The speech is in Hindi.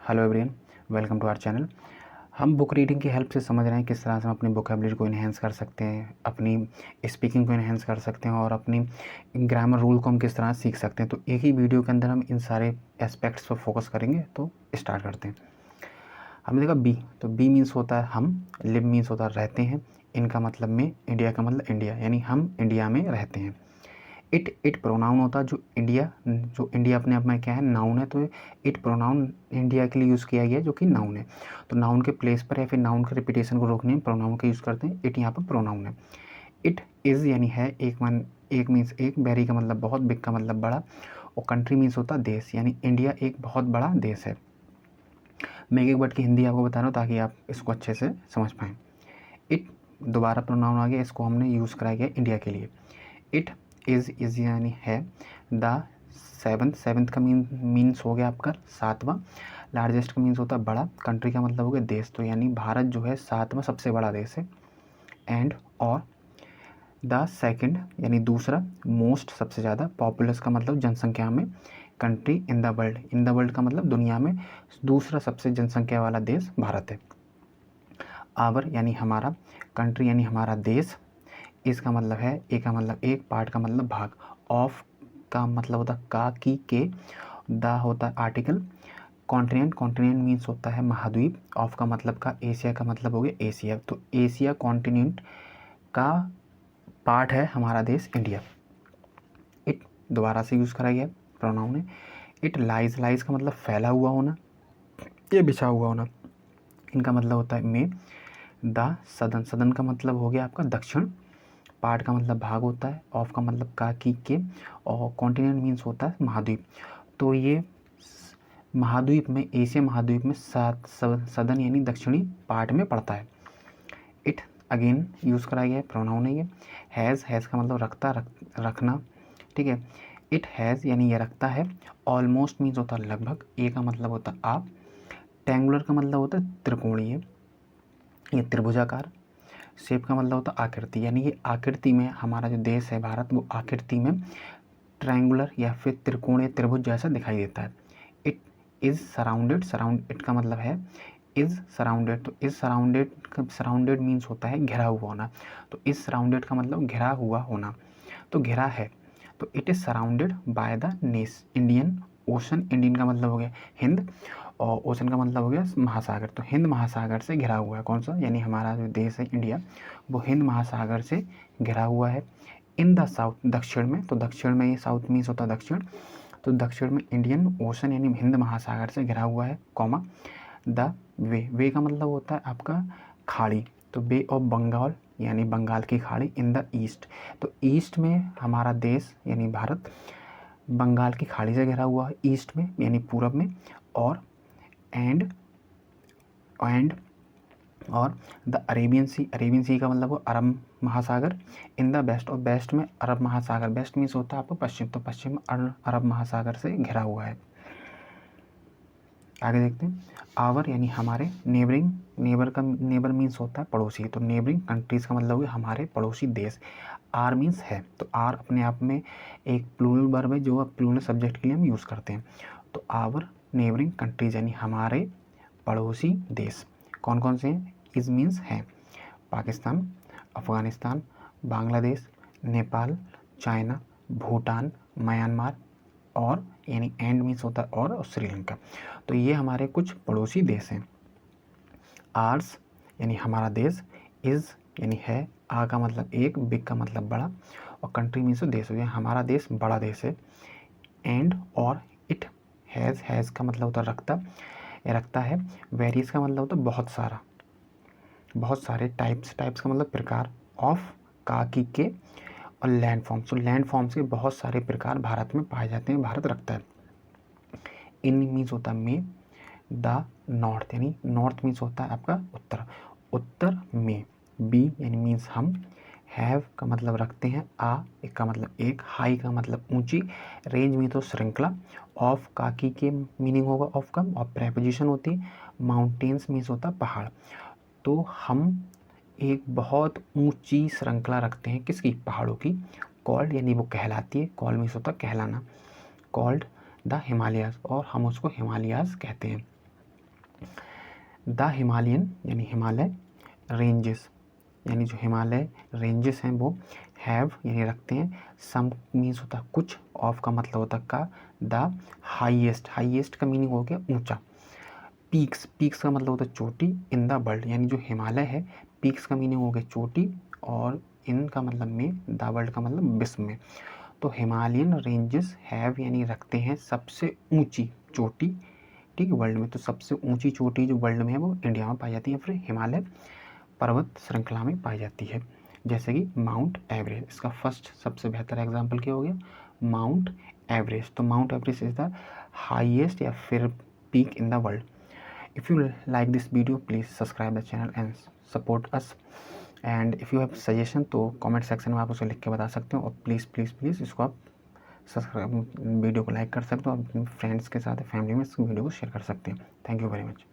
Hello everyone, welcome to our channel. हम बुक रीडिंग की हेल्प से समझ रहे हैं किस तरह से हम अपनी वोकैबुलरी को इन्हेंस कर सकते हैं, अपनी स्पीकिंग को इन्हेंस कर सकते हैं और अपनी ग्रामर रूल को हम किस तरह सीख सकते हैं। तो एक ही वीडियो के अंदर हम इन सारे एस्पेक्ट्स पर फोकस करेंगे। तो स्टार्ट करते हैं। हमने देखा बी, तो बी मीन्स होता है हम, लिव मीन्स होता है रहते हैं, इनका मतलब में, इंडिया का मतलब इंडिया, यानी हम इंडिया में रहते हैं। इट प्रोनाउन होता है जो इंडिया अपने आप में क्या है, नाउन है। तो इट प्रोनाउन इंडिया के लिए यूज़ किया गया है जो कि नाउन है। तो नाउन के प्लेस पर या फिर नाउन के रिपीटेशन को रोकने में प्रोनाउन का यूज़ करते हैं। इट यहाँ पर प्रोनाउन है। इट इज़ यानी है, एक मीन्स एक, वेरी का मतलब बहुत, बिग का मतलब बड़ा, और कंट्री मीन्स होता है देश, यानी इंडिया एक बहुत बड़ा देश है। मैं एक वर्ड की हिंदी आपको बता रहा हूँ ताकि आप इसको अच्छे से समझ पाएँ। इट दोबारा प्रोनाउन आ गया, इसको हमने यूज़ कराया गया इंडिया के लिए। इट इज़ यानी है। द सेवन्थ का मीन्स हो गया आपका सातवां। लार्जेस्ट का मीन्स होता है बड़ा। कंट्री का मतलब हो गया देश, तो यानी भारत जो है सातवां सबसे बड़ा देश है। एंड और द सेकंड यानी दूसरा, मोस्ट सबसे ज़्यादा, पॉपुलस का मतलब जनसंख्या में, country in the world, in the world का मतलब दुनिया में दूसरा सबसे जनसंख्या वाला देश भारत है। आवर यानी हमारा, कंट्री यानी हमारा देश, इसका मतलब है, ए का मतलब एक, पार्ट का मतलब भाग, ऑफ का मतलब होता है का, की, के, द होता है आर्टिकल, कॉन्टिनेंट मीन्स होता है महाद्वीप, ऑफ का मतलब का, एशिया का मतलब हो गया एशिया। तो एशिया कॉन्टिनेंट का पार्ट है हमारा देश इंडिया। इट दोबारा से यूज़ करा गया प्रोनाउन है। इट लाइज का मतलब फैला हुआ होना, ये बिछा हुआ होना। इनका मतलब होता है में। द सदन का मतलब हो गया आपका दक्षिण, पार्ट का मतलब भाग होता है, ऑफ का मतलब का, की, के, और कॉन्टिनेंट मीन्स होता है महाद्वीप। तो ये महाद्वीप में, एशिया महाद्वीप में सदन यानी दक्षिणी पार्ट में पड़ता है। इट अगेन यूज़ कराया गया है, प्रोनाउन है ये। हैज़ का मतलब रखना, ठीक है। इट हैज़ यानी ये रखता है। ऑलमोस्ट मीन्स होता है लगभग, ए का मतलब होता है आप। ट्रैंगुलर का मतलब होता है त्रिकोणीय, ये त्रिभुजाकार। शेप का मतलब होता है आकृति, यानी ये आकृति में हमारा जो देश है भारत, वो आकृति में ट्रायंगुलर या फिर त्रिकोणीय त्रिभुज जैसा दिखाई देता है। इट इज़ सराउंडेड इट का मतलब है इज़ सराउंडेड। तो इज़ सराउंडेड मीन्स होता है घिरा हुआ होना। तो इज़ सराउंडेड का मतलब घिरा हुआ होना, तो घिरा है। तो it is surrounded by the Indian ocean. Indian का मतलब हो गया हिंद, और ओशन का मतलब हो गया महासागर। तो हिंद महासागर से घिरा हुआ है, कौन सा, यानी हमारा जो देश है इंडिया, वो हिंद महासागर से घिरा हुआ है। इन द साउथ, दक्षिण में, तो दक्षिण में, ये साउथ मीन्स होता है दक्षिण, तो दक्षिण में इंडियन ओशन यानी हिंद महासागर से घिरा हुआ है, कॉमा। द वे का मतलब होता है आपका खाड़ी, तो बे ऑफ बंगाल यानी बंगाल की खाड़ी। इन द ईस्ट, तो ईस्ट में हमारा देश यानी भारत बंगाल की खाड़ी से घिरा हुआ है, ईस्ट में यानी पूरब में। और एंड और द अरेबियन सी का मतलब वो अरब महासागर। इन द वेस्ट, और वेस्ट में अरब महासागर, वेस्ट मीन्स होता है आपको पश्चिम, तो पश्चिम में अरब महासागर से घिरा हुआ है। आगे देखते हैं। आवर यानी हमारे, नेबर मीन्स होता है पड़ोसी, तो नेबरिंग कंट्रीज का मतलब है हमारे पड़ोसी देश। आर मीन्स है, तो आर अपने आप में एक प्लूरल वर्ब है जो प्लूरल सब्जेक्ट के लिए हम यूज़ करते हैं। तो आवर नेबरिंग कंट्रीज यानी हमारे पड़ोसी देश कौन कौन से हैं। इज मीन्स हैं, पाकिस्तान, अफ़गानिस्तान, बांग्लादेश, नेपाल, चाइना, भूटान, म्यांमार, और यानी एंड मीन्स होता है और श्रीलंका। तो ये हमारे कुछ पड़ोसी देश हैं। आर्स यानी हमारा देश, इज़ यानी है, आ का मतलब एक, बिग का मतलब बड़ा, और कंट्री मीन्स देश हो गया, हमारा देश बड़ा देश है। एंड और इट हैज़ का मतलब होता है रखता है। वेरीज का मतलब होता है बहुत सारे। टाइप्स का मतलब प्रकार। ऑफ का, की, के, और लैंड फॉर्म्स, तो लैंड फॉर्म्स के बहुत सारे प्रकार भारत में पाए जाते हैं, भारत रखता है। इन मीन्स होता है में। द नॉर्थ यानी नॉर्थ मीन्स होता है आपका उत्तर में। बी यानी मीन्स हम। हैव का मतलब रखते हैं, एक का मतलब एक, हाई का मतलब ऊंची, रेंज में तो श्रृंखला, ऑफ का, की के मीनिंग होगा ऑफ का, और प्रेपोजिशन होती है। माउंटेन्स मीन्स होता है पहाड़। तो हम एक बहुत ऊंची श्रृंखला रखते हैं, किसकी, पहाड़ों की। कॉल्ड यानी वो कहलाती है, कॉल मीन्स होता है कहलाना, कॉल्ड द हिमालयाज, और हम उसको हिमालयाज कहते हैं। द हिमालयन यानी हिमालय, रेंजेस यानी जो हिमालय रेंजेस हैं वो हैव यानी रखते हैं, सम मीन्स होता है कुछ, ऑफ का मतलब होता है का, द हाईएस्ट, हाईएस्ट का मीनिंग हो गया ऊंचा, पीक्स, पीक्स का मतलब होता है चोटी, इन द वर्ल्ड यानी जो हिमालय है, पीक्स का मीनिंग हो गया चोटी, और इन का मतलब में, द वर्ल्ड का मतलब विश्व में। तो हिमालयन रेंजेस हैव यानी रखते हैं सबसे ऊंची चोटी, ठीक है, वर्ल्ड में। तो सबसे ऊंची चोटी जो वर्ल्ड में है वो इंडिया में पाई जाती है, फिर हिमालय पर्वत श्रृंखला में पाई जाती है, जैसे कि माउंट एवरेस्ट। इसका फर्स्ट सबसे बेहतर एग्जाम्पल क्या हो गया, माउंट एवरेस्ट। तो mount Everest is the highest या फिर peak in the world. If you like this video, please subscribe the channel and support us. And if you have suggestion तो comment section में आप उसे लिख के बता सकते हो, और प्लीज़ इसको आप सब्सक्राइब, वीडियो को लाइक कर सकते हो, और अपने फ्रेंड्स के साथ फैमिली में इस वीडियो को शेयर कर सकते हैं। Thank you very much.